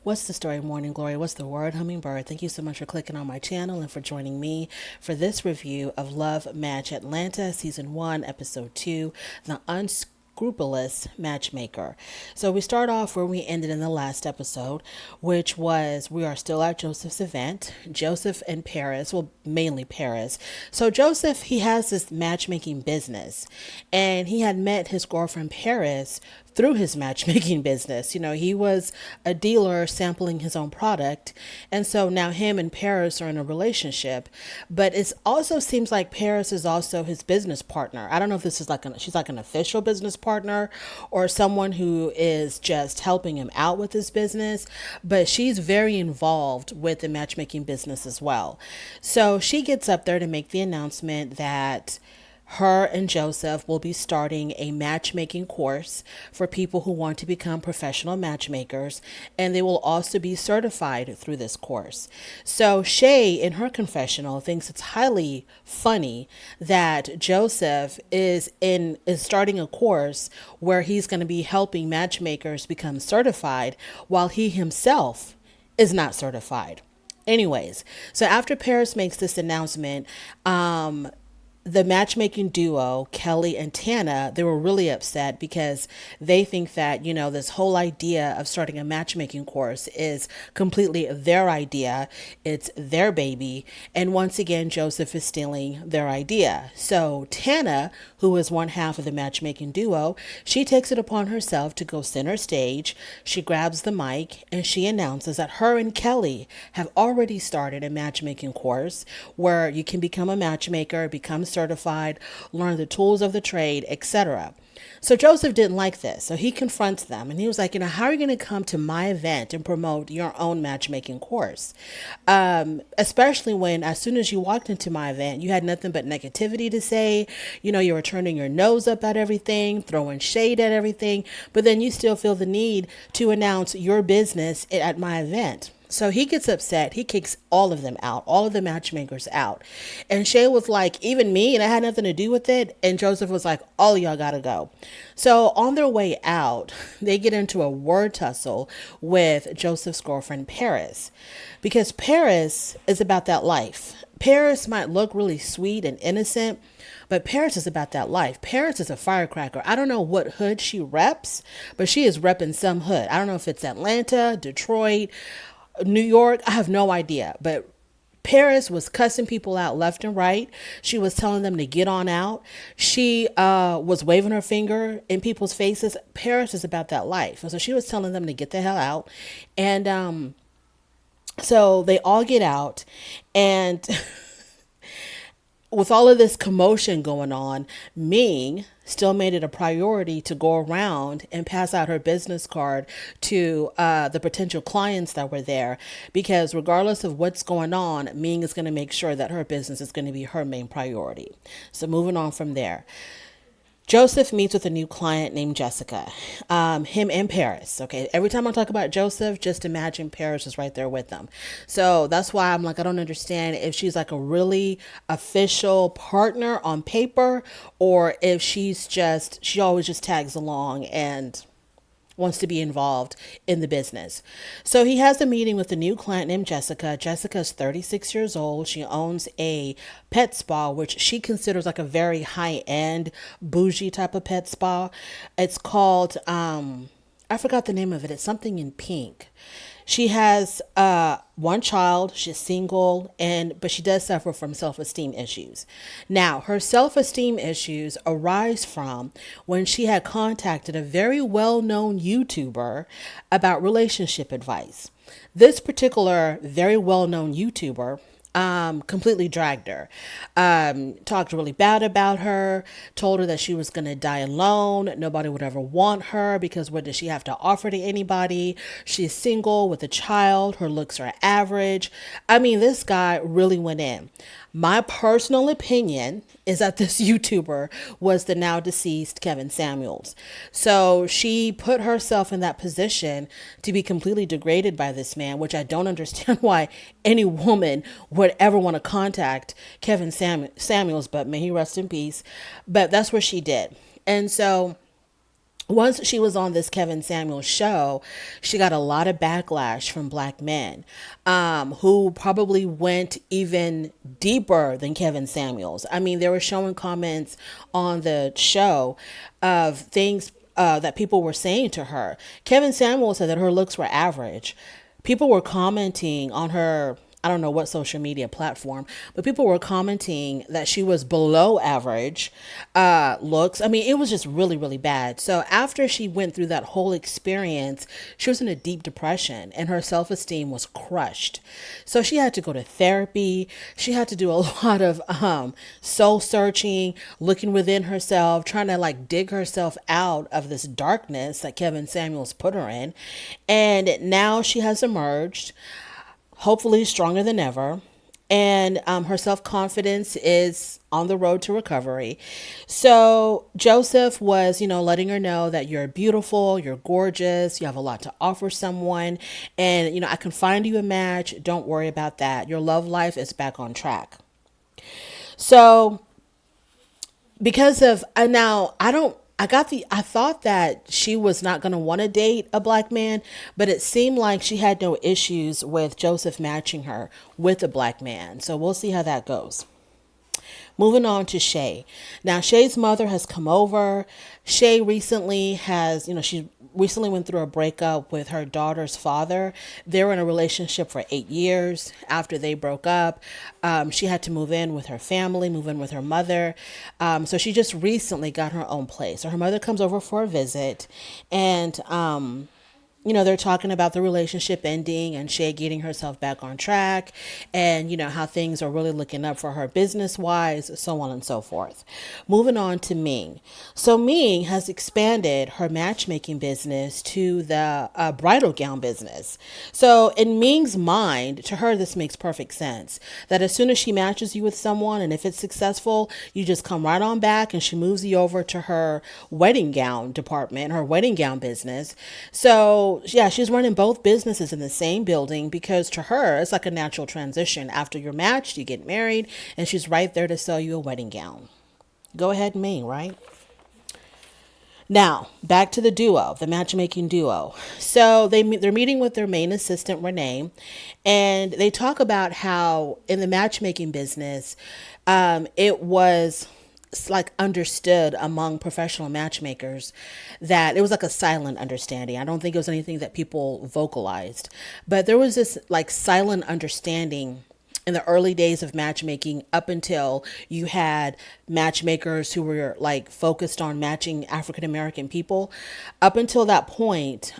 What's the story, Morning Glory? What's the word, Hummingbird? Thank you so much for clicking on my channel and for joining me for this review of Love Match Atlanta, Season 1, Episode 2, The Unscrupulous Matchmaker. So we start off where we ended in the last episode, which was we are still at Joseph's event. Joseph and Paris, well, mainly Paris. So Joseph, he has this matchmaking business, and he had met his girlfriend Paris through his matchmaking business. You know, he was a dealer sampling his own product. And so now him and Paris are in a relationship. But it also seems like Paris is also his business partner. I don't know if this is she's like an official business partner or someone who is just helping him out with his business. But she's very involved with the matchmaking business as well. So she gets up there to make the announcement that her and Joseph will be starting a matchmaking course for people who want to become professional matchmakers, and they will also be certified through this course. So Shay, in her confessional, thinks it's highly funny that Joseph is starting a course where he's going to be helping matchmakers become certified while he himself is not certified. Anyways, so after Paris makes this announcement, the matchmaking duo, Kelly and Tana, they were really upset because they think that, you know, this whole idea of starting a matchmaking course is completely their idea. It's their baby. And once again, Joseph is stealing their idea. So Tana, who is one half of the matchmaking duo, she takes it upon herself to go center stage. She grabs the mic and she announces that her and Kelly have already started a matchmaking course where you can become a matchmaker, become certified, learn the tools of the trade, etc. So Joseph didn't like this. So he confronts them and he was like, you know, how are you going to come to my event and promote your own matchmaking course? Especially when as soon as you walked into my event, you had nothing but negativity to say. You know, you were turning your nose up at everything, throwing shade at everything, but then you still feel the need to announce your business at my event. So he gets upset. He kicks all of them out, all of the matchmakers out. And Shay was like, even me, and I had nothing to do with it. And Joseph was like, all of y'all gotta go. So on their way out, they get into a word tussle with Joseph's girlfriend, Paris, because Paris is about that life. Paris might look really sweet and innocent, but Paris is about that life. Paris is a firecracker. I don't know what hood she reps, but she is repping some hood. I don't know if it's Atlanta, Detroit, New York, I have no idea. But Paris was cussing people out left and right. She was telling them to get on out. She was waving her finger in people's faces. Paris is about that life. And so she was telling them to get the hell out. And so they all get out. And with all of this commotion going on, Ming still made it a priority to go around and pass out her business card to the potential clients that were there, because regardless of what's going on, Ming is going to make sure that her business is going to be her main priority. So moving on from there. Joseph meets with a new client named Jessica, him and Paris. Okay. Every time I talk about Joseph, just imagine Paris is right there with them. So that's why I'm like, I don't understand if she's like a really official partner on paper or if she always just tags along and wants to be involved in the business. So he has a meeting with a new client named Jessica. Jessica's 36 years old. She owns a pet spa, which she considers like a very high-end, bougie type of pet spa. It's called, I forgot the name of it. It's something in pink. She has one child. She's single, but she does suffer from self-esteem issues. Now, her self-esteem issues arise from when she had contacted a very well-known YouTuber about relationship advice. This particular very well-known YouTuber completely dragged her, talked really bad about her, told her that she was going to die alone. Nobody would ever want her because what does she have to offer to anybody? She's single with a child. Her looks are average. I mean, this guy really went in. My personal opinion is that this YouTuber was the now deceased Kevin Samuels. So she put herself in that position to be completely degraded by this man, which I don't understand why any woman would ever want to contact Kevin Samuels, but may he rest in peace. But that's what she did. And so once she was on this Kevin Samuels show, she got a lot of backlash from black men who probably went even deeper than Kevin Samuels. I mean, they were showing comments on the show of things that people were saying to her. Kevin Samuels said that her looks were average. People were commenting on her, I don't know what social media platform, but people were commenting that she was below average looks. I mean, it was just really, really bad. So after she went through that whole experience, she was in a deep depression and her self-esteem was crushed. So she had to go to therapy. She had to do a lot of soul searching, looking within herself, trying to like dig herself out of this darkness that Kevin Samuels put her in. And now she has emerged, hopefully stronger than ever. And her self confidence is on the road to recovery. So Joseph was, letting her know that you're beautiful, you're gorgeous, you have a lot to offer someone. And, I can find you a match. Don't worry about that. Your love life is back on track. So because of now I thought that she was not going to want to date a black man, but it seemed like she had no issues with Joseph matching her with a black man. So we'll see how that goes. Moving on to Shay. Now, Shay's mother has come over. Shay recently she recently went through a breakup with her daughter's father. They were in a relationship for 8 years. After they broke up, she had to move in with her family, move in with her mother. So she just recently got her own place. So her mother comes over for a visit, and they're talking about the relationship ending and Shay getting herself back on track and, how things are really looking up for her business wise, so on and so forth. Moving on to Ming. So Ming has expanded her matchmaking business to the bridal gown business. So in Ming's mind, to her, this makes perfect sense that as soon as she matches you with someone and if it's successful, you just come right on back and she moves you over to her wedding gown department, her wedding gown business. So yeah, she's running both businesses in the same building because to her, it's like a natural transition. After you're matched, you get married, and she's right there to sell you a wedding gown. Go ahead, Ming, right? Now, back to the duo, the matchmaking duo. So they're meeting with their main assistant, Renee, and they talk about how in the matchmaking business, it was like understood among professional matchmakers that it was like a silent understanding. I don't think it was anything that people vocalized, but there was this like silent understanding in the early days of matchmaking up until you had matchmakers who were like focused on matching African American people. Up until that point,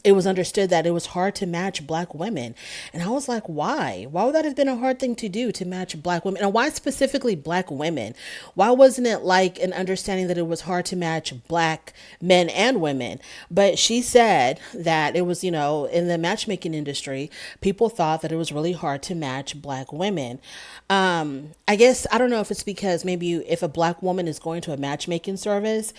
it was understood that it was hard to match black women. And I was like, why? Why would that have been a hard thing to do to match black women? And why specifically black women? Why wasn't it like an understanding that it was hard to match black men and women? But she said that it was, in the matchmaking industry, people thought that it was really hard to match black women. I guess, I don't know if it's because maybe if a black woman is going to a matchmaking service,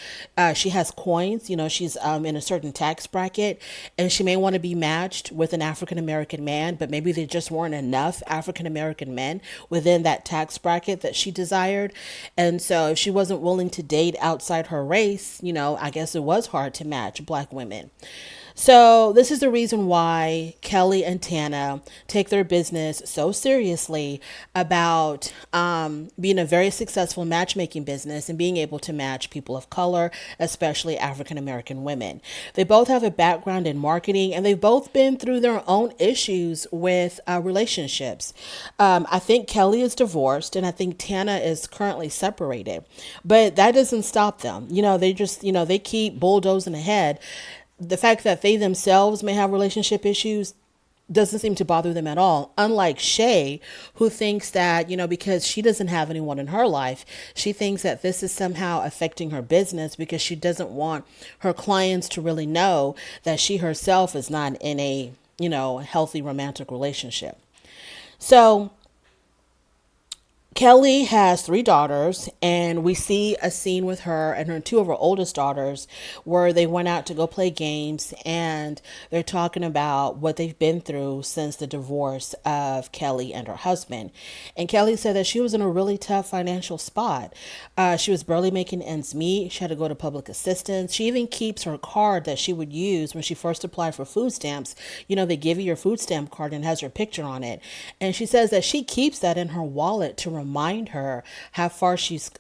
she has coins, she's in a certain tax bracket and she may want to be matched with an African American man, but maybe there just weren't enough African American men within that tax bracket that she desired. And so if she wasn't willing to date outside her race, I guess it was hard to match black women. So this is the reason why Kelly and Tana take their business so seriously about being a very successful matchmaking business and being able to match people of color, especially African American women. They both have a background in marketing and they've both been through their own issues with relationships. I think Kelly is divorced and I think Tana is currently separated, but that doesn't stop them. They just, they keep bulldozing ahead. The fact that they themselves may have relationship issues doesn't seem to bother them at all. Unlike Shay, who thinks that, because she doesn't have anyone in her life, she thinks that this is somehow affecting her business because she doesn't want her clients to really know that she herself is not in a, healthy romantic relationship. So Kelly has three daughters, and we see a scene with her and her two of her oldest daughters where they went out to go play games, and they're talking about what they've been through since the divorce of Kelly and her husband. And Kelly said that she was in a really tough financial spot. She was barely making ends meet. She had to go to public assistance. She even keeps her card that she would use when she first applied for food stamps. You know, they give you your food stamp card and it has your picture on it. And she says that she keeps that in her wallet to remind her how far she's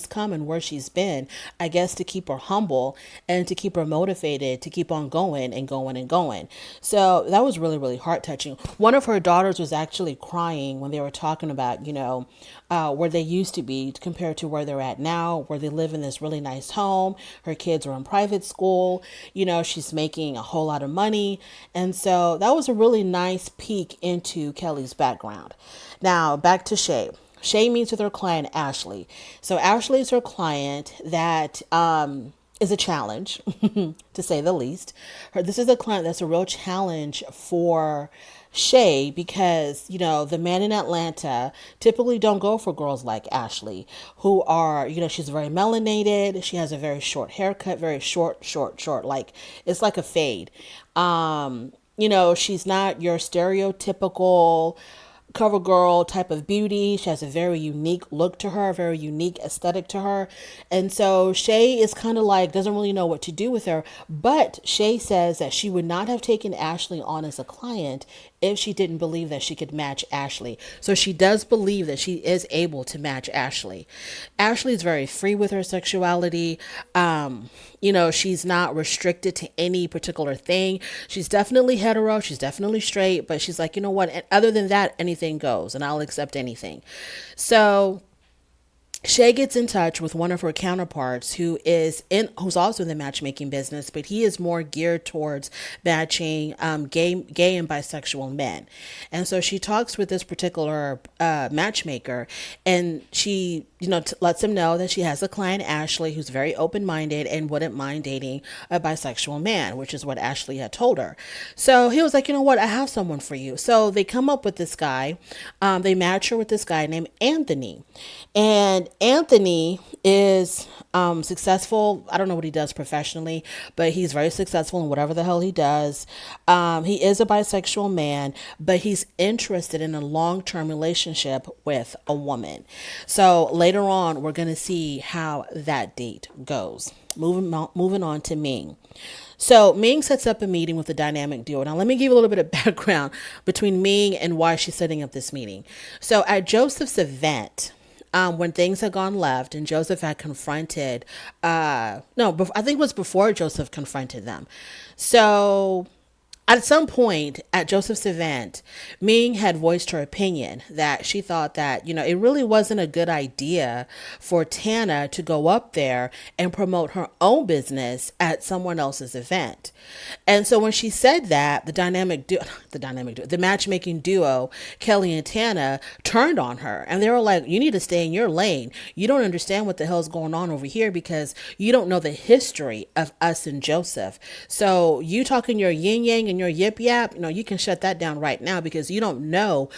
come and where she's been. I guess to keep her humble and to keep her motivated to keep on going and going and going. So that was really, really heart touching. One of her daughters was actually crying when they were talking about, where they used to be compared to where they're at now, where they live in this really nice home. Her kids are in private school. She's making a whole lot of money. And so that was a really nice peek into Kelly's background. Now, back to Shay. Shay meets with her client, Ashley. So Ashley is her client that is a challenge, to say the least. This is a client that's a real challenge for Shay because, the men in Atlanta typically don't go for girls like Ashley, who are, she's very melanated. She has a very short haircut, very short, like it's like a fade. She's not your stereotypical cover girl type of beauty. She has a very unique look to her, a very unique aesthetic to her. And so Shay is kind of like, doesn't really know what to do with her. But Shay says that she would not have taken Ashley on as a client if she didn't believe that she could match Ashley. So she does believe that she is able to match Ashley. Ashley is very free with her sexuality. She's not restricted to any particular thing. She's definitely hetero. She's definitely straight, but she's like, you know what? And other than that, anything goes and I'll accept anything. So Shay gets in touch with one of her counterparts who's also in the matchmaking business, but he is more geared towards matching gay and bisexual men. And so she talks with this particular matchmaker, and she lets him know that she has a client, Ashley, who's very open-minded and wouldn't mind dating a bisexual man, which is what Ashley had told her. So he was like, you know what, I have someone for you. So they come up with this guy. They match her with this guy named Anthony. And Anthony is successful. I don't know what he does professionally, but he's very successful in whatever the hell he does. He is a bisexual man, but he's interested in a long-term relationship with a woman. So later on, we're going to see how that date goes. Moving on to Ming. So Ming sets up a meeting with the dynamic duo. Now, let me give you a little bit of background between Ming and why she's setting up this meeting. So at Joseph's event, when things had gone left and Joseph had confronted, I think it was before Joseph confronted them. So at some point at Joseph's event, Ming had voiced her opinion that she thought that, it really wasn't a good idea for Tana to go up there and promote her own business at someone else's event. And so when she said that, the matchmaking duo, Kelly and Tana, turned on her and they were like, you need to stay in your lane. You don't understand what the hell's going on over here because you don't know the history of us and Joseph. So you talking your yin yang and your yip yap, you can shut that down right now because you don't know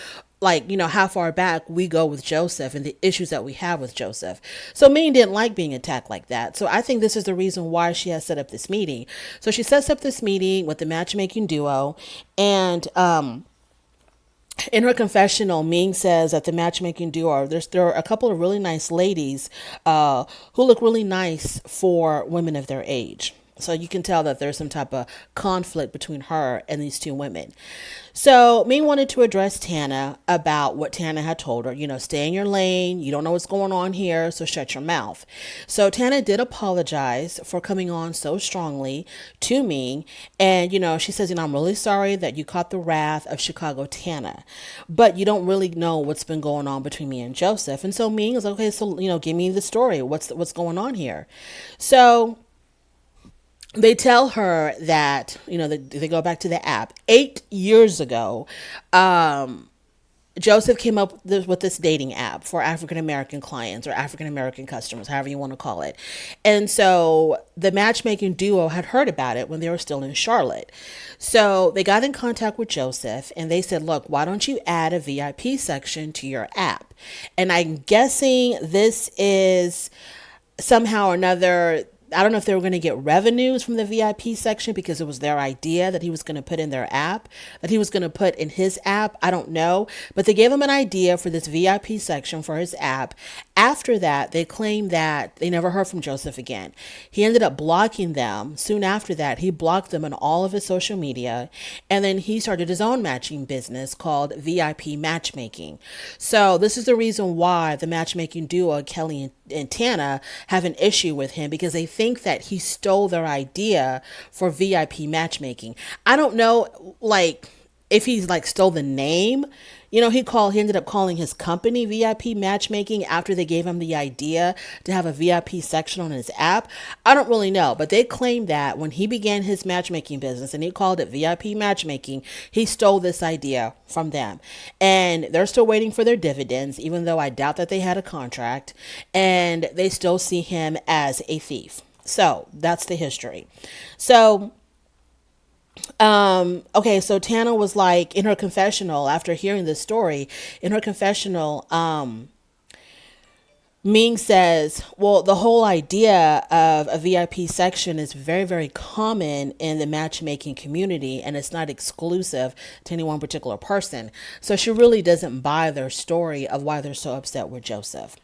how far back we go with Joseph and the issues that we have with Joseph. So Ming didn't like being attacked like that. So I think this is the reason why she has set up this meeting. So she sets up this meeting with the matchmaking duo, and in her confessional, Ming says that the matchmaking duo, there are a couple of really nice ladies who look really nice for women of their age. So you can tell that there's some type of conflict between her and these two women. So Ming wanted to address Tana about what Tana had told her, stay in your lane. You don't know what's going on here, so shut your mouth. So Tana did apologize for coming on so strongly to Ming. And, she says, I'm really sorry that you caught the wrath of Chicago Tana, but you don't really know what's been going on between me and Joseph. And so Ming is like, okay, so, give me the story. What's going on here? So they tell her that, they go back to the app 8 years ago. Joseph came up with this dating app for African American clients or African American customers, however you want to call it. And so the matchmaking duo had heard about it when they were still in Charlotte. So they got in contact with Joseph and they said, look, why don't you add a VIP section to your app? And I'm guessing this is somehow or another, I don't know if they were going to get revenues from the VIP section because it was their idea that he was going to put in their app, that he was going to put in his app. I don't know. But they gave him an idea for this VIP section for his app. After that, they claimed that they never heard from Joseph again. He ended up blocking them. Soon after that, he blocked them on all of his social media. And then he started his own matching business called VIP Matchmaking. So this is the reason why the matchmaking duo, Kelly and Tana, have an issue with him, because they think that he stole their idea for VIP matchmaking. I don't know, like, if he's like stole the name. You know, he ended up calling his company VIP Matchmaking after they gave him the idea to have a VIP section on his app. I don't really know, but they claim that when he began his matchmaking business and he called it VIP Matchmaking, he stole this idea from them. And they're still waiting for their dividends, even though I doubt that they had a contract, and they still see him as a thief. So that's the history. So okay, so Tana was like, in her confessional, after hearing this story, in her confessional, Ming says, well, the whole idea of a VIP section is very, very common in the matchmaking community, and it's not exclusive to any one particular person. So she really doesn't buy their story of why they're so upset with Joseph.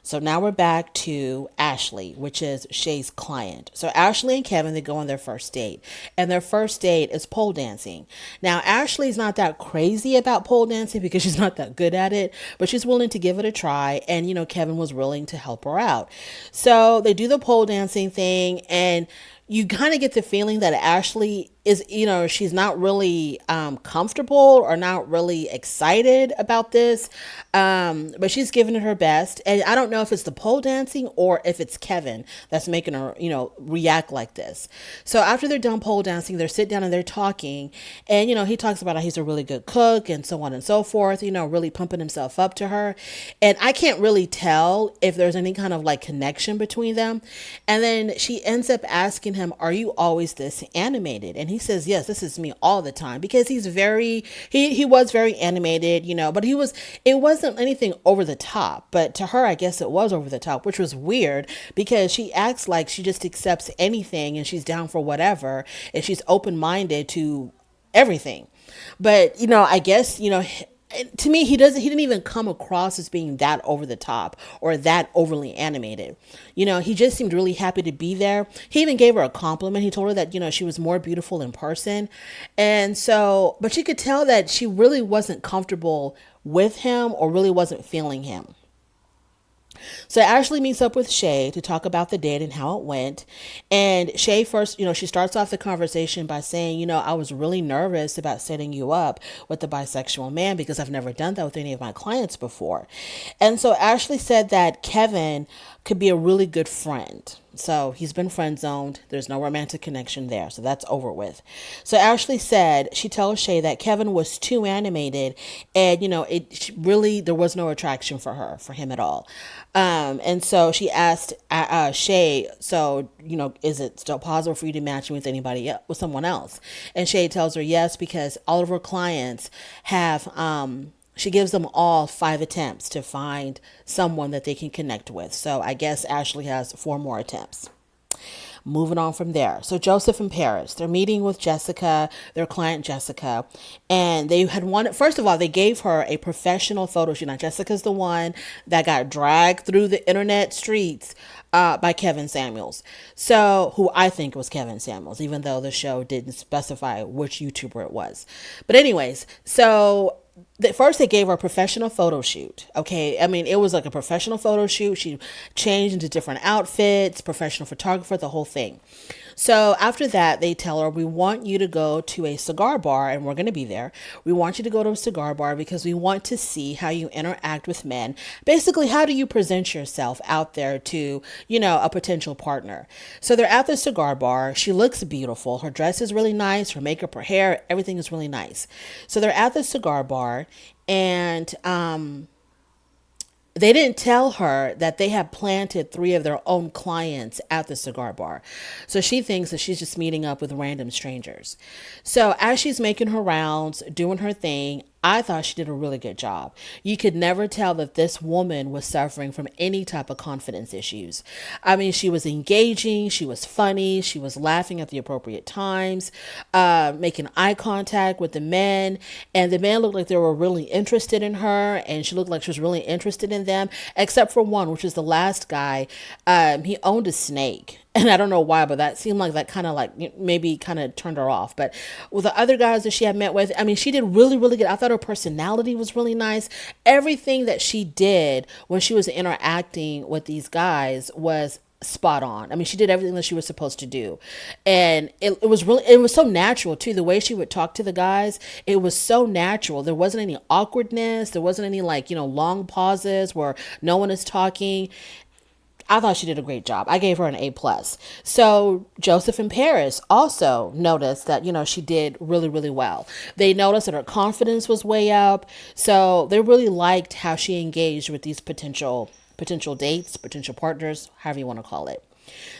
So now we're back to Ashley, which is Shay's client. So Ashley and Kevin, they go on their first date, and their first date is pole dancing. Now, Ashley's not that crazy about pole dancing because she's not that good at it, but she's willing to give it a try. And, you know, Kevin was willing to help her out. So they do the pole dancing thing, and you kind of get the feeling that Ashley is, you know, she's not really comfortable or not really excited about this, but she's giving it her best. And I don't know if it's the pole dancing or if it's Kevin that's making her, you know, react like this. So after they're done pole dancing, they're sitting down and they're talking, and, you know, he talks about how he's a really good cook and so on and so forth, you know, really pumping himself up to her. And I can't really tell if there's any kind of like connection between them. And then she ends up asking him, are you always this animated? And he says, yes, this is me all the time, because he's very, he was very animated, you know, but it wasn't anything over the top, but to her, I guess it was over the top, which was weird because she acts like she just accepts anything and she's down for whatever. And she's open-minded to everything. But, you know, I guess, you know, to me, he didn't even come across as being that over the top or that overly animated. You know, he just seemed really happy to be there. He even gave her a compliment. He told her that, you know, she was more beautiful in person. And so, but she could tell that she really wasn't comfortable with him or really wasn't feeling him. So Ashley meets up with Shay to talk about the date and how it went. And Shay first, you know, she starts off the conversation by saying, you know, I was really nervous about setting you up with the bisexual man because I've never done that with any of my clients before. And so Ashley said that Kevin could be a really good friend. So he's been friend zoned. There's no romantic connection there. So that's over with. So Ashley said, she tells Shay that Kevin was too animated and, you know, there was no attraction for him at all. And so she asked Shay, so, you know, is it still possible for you to match with anybody else, with someone else? And Shay tells her yes, because all of her clients have, she gives them all 5 attempts to find someone that they can connect with. So I guess Ashley has 4 more attempts. Moving on from there. So Joseph and Paris, they're meeting with Jessica, their client Jessica, and they had wanted, first of all, they gave her a professional photo shoot. Now Jessica's the one that got dragged through the internet streets by Kevin Samuels. So, who I think was Kevin Samuels, even though the show didn't specify which YouTuber it was. But anyways, so first they gave her a professional photo shoot. Okay. I mean, it was like a professional photo shoot. She changed into different outfits, professional photographer, the whole thing. So after that, they tell her, we want you to go to a cigar bar, and we're going to be there. We want you to go to a cigar bar because we want to see how you interact with men. Basically, how do you present yourself out there to, you know, a potential partner? So they're at the cigar bar. She looks beautiful. Her dress is really nice. Her makeup, her hair, everything is really nice. So they're at the cigar bar, and they didn't tell her that they had planted three of their own clients at the cigar bar. So she thinks that she's just meeting up with random strangers. So as she's making her rounds, doing her thing, I thought she did a really good job. You could never tell that this woman was suffering from any type of confidence issues. I mean, she was engaging, she was funny, she was laughing at the appropriate times, making eye contact with the men, and the men looked like they were really interested in her, and she looked like she was really interested in them, except for one, which is the last guy. He owned a snake. And I don't know why, but that seemed like that kind of like maybe kind of turned her off. But with the other guys that she had met with, I mean, she did really, really good. I thought her personality was really nice. Everything that she did when she was interacting with these guys was spot on. I mean, she did everything that she was supposed to do. And it was really, it was so natural too. The way she would talk to the guys, it was so natural. There wasn't any awkwardness. There wasn't any like, long pauses where no one is talking. I thought she did a great job. I gave her an A+. So Joseph and Paris also noticed that, she did really, really well. They noticed that her confidence was way up. So they really liked how she engaged with these potential dates, potential partners, however you want to call it.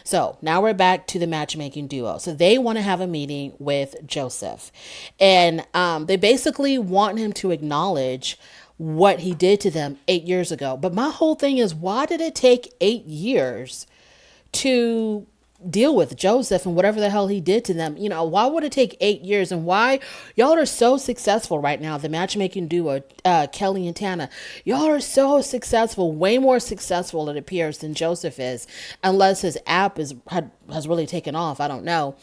So now we're back to the matchmaking duo. So they want to have a meeting with Joseph. And they basically want him to acknowledge what he did to them 8 years ago. But my whole thing is, why did it take 8 years to deal with Joseph and whatever the hell he did to them? Why would it take 8 years? And why y'all are so successful right now, the matchmaking duo, Kelly and Tana. Y'all are so successful, way more successful it appears than Joseph is, unless his app has really taken off. I don't know.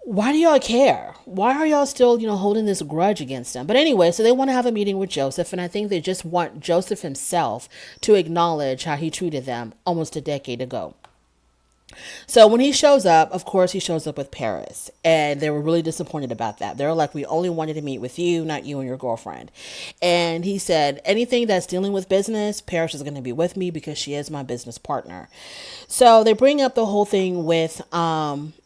Why do y'all care? Why are y'all still, holding this grudge against him? But anyway, so they want to have a meeting with Joseph, and I think they just want Joseph himself to acknowledge how he treated them almost a decade ago. So when he shows up, of course, he shows up with Paris, and they were really disappointed about that. They're like, we only wanted to meet with you, not you and your girlfriend. And he said, anything that's dealing with business, Paris is going to be with me because she is my business partner. So they bring up the whole thing with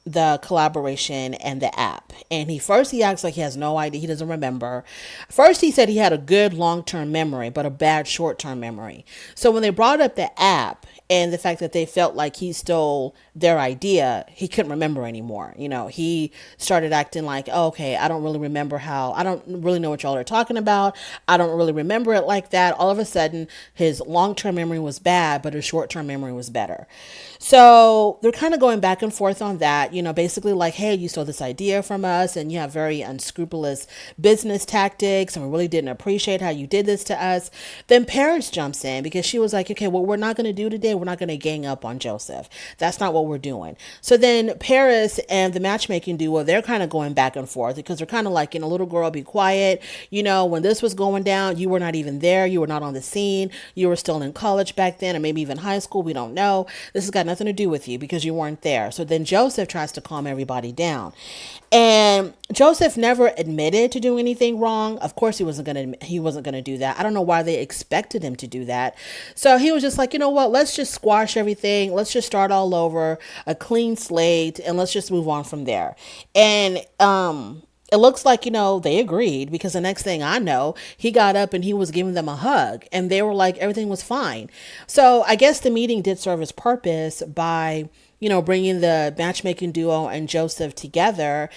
the collaboration and the app. And he acts like he has no idea. He doesn't remember. First, he said he had a good long-term memory, but a bad short-term memory. So when they brought up the app and the fact that they felt like he stole their idea, he couldn't remember anymore. He started acting like, oh, okay, I don't really know what y'all are talking about. I don't really remember it like that. All of a sudden, his long-term memory was bad, but his short-term memory was better. So they're kind of going back and forth on that, basically like, hey, you stole this idea from us and you have very unscrupulous business tactics and we really didn't appreciate how you did this to us. Then Paris jumps in because she was like, okay, what we're not going to do today, we're not going to gang up on Joseph. That's not what we're doing. So then Paris and the matchmaking duo, they're kind of going back and forth because they're kind of like, little girl, be quiet. When this was going down, you were not even there. You were not on the scene. You were still in college back then, or maybe even high school. We don't know. This has got nothing to do with you because you weren't there. So then Joseph tries to calm everybody down. And Joseph never admitted to doing anything wrong. Of course, he wasn't going to do that. I don't know why they expected him to do that. So he was just like, you know what? Let's just squash everything. Let's just start all over, a clean slate, and let's just move on from there. And it looks like, they agreed because the next thing I know, he got up and he was giving them a hug and they were like, everything was fine. So I guess the meeting did serve its purpose by, bringing the matchmaking duo and Joseph together.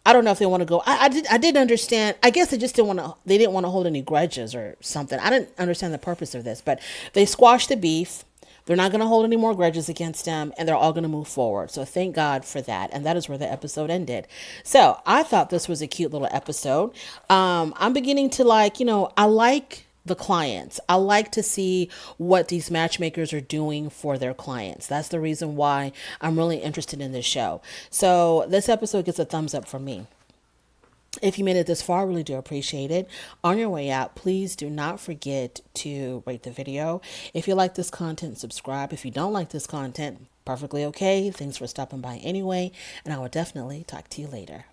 I don't know if they want to go. I didn't understand. I guess they just didn't want to. They didn't want to hold any grudges or something. I didn't understand the purpose of this, but they squashed the beef. They're not going to hold any more grudges against them, and they're all going to move forward. So thank God for that. And that is where the episode ended. So I thought this was a cute little episode. I'm beginning to like, I like the clients. I like to see what these matchmakers are doing for their clients. That's the reason why I'm really interested in this show. So this episode gets a thumbs up from me. If you made it this far, I really do appreciate it. On your way out, please do not forget to rate the video. If you like this content, subscribe. If you don't like this content, perfectly okay. Thanks for stopping by anyway, and I will definitely talk to you later.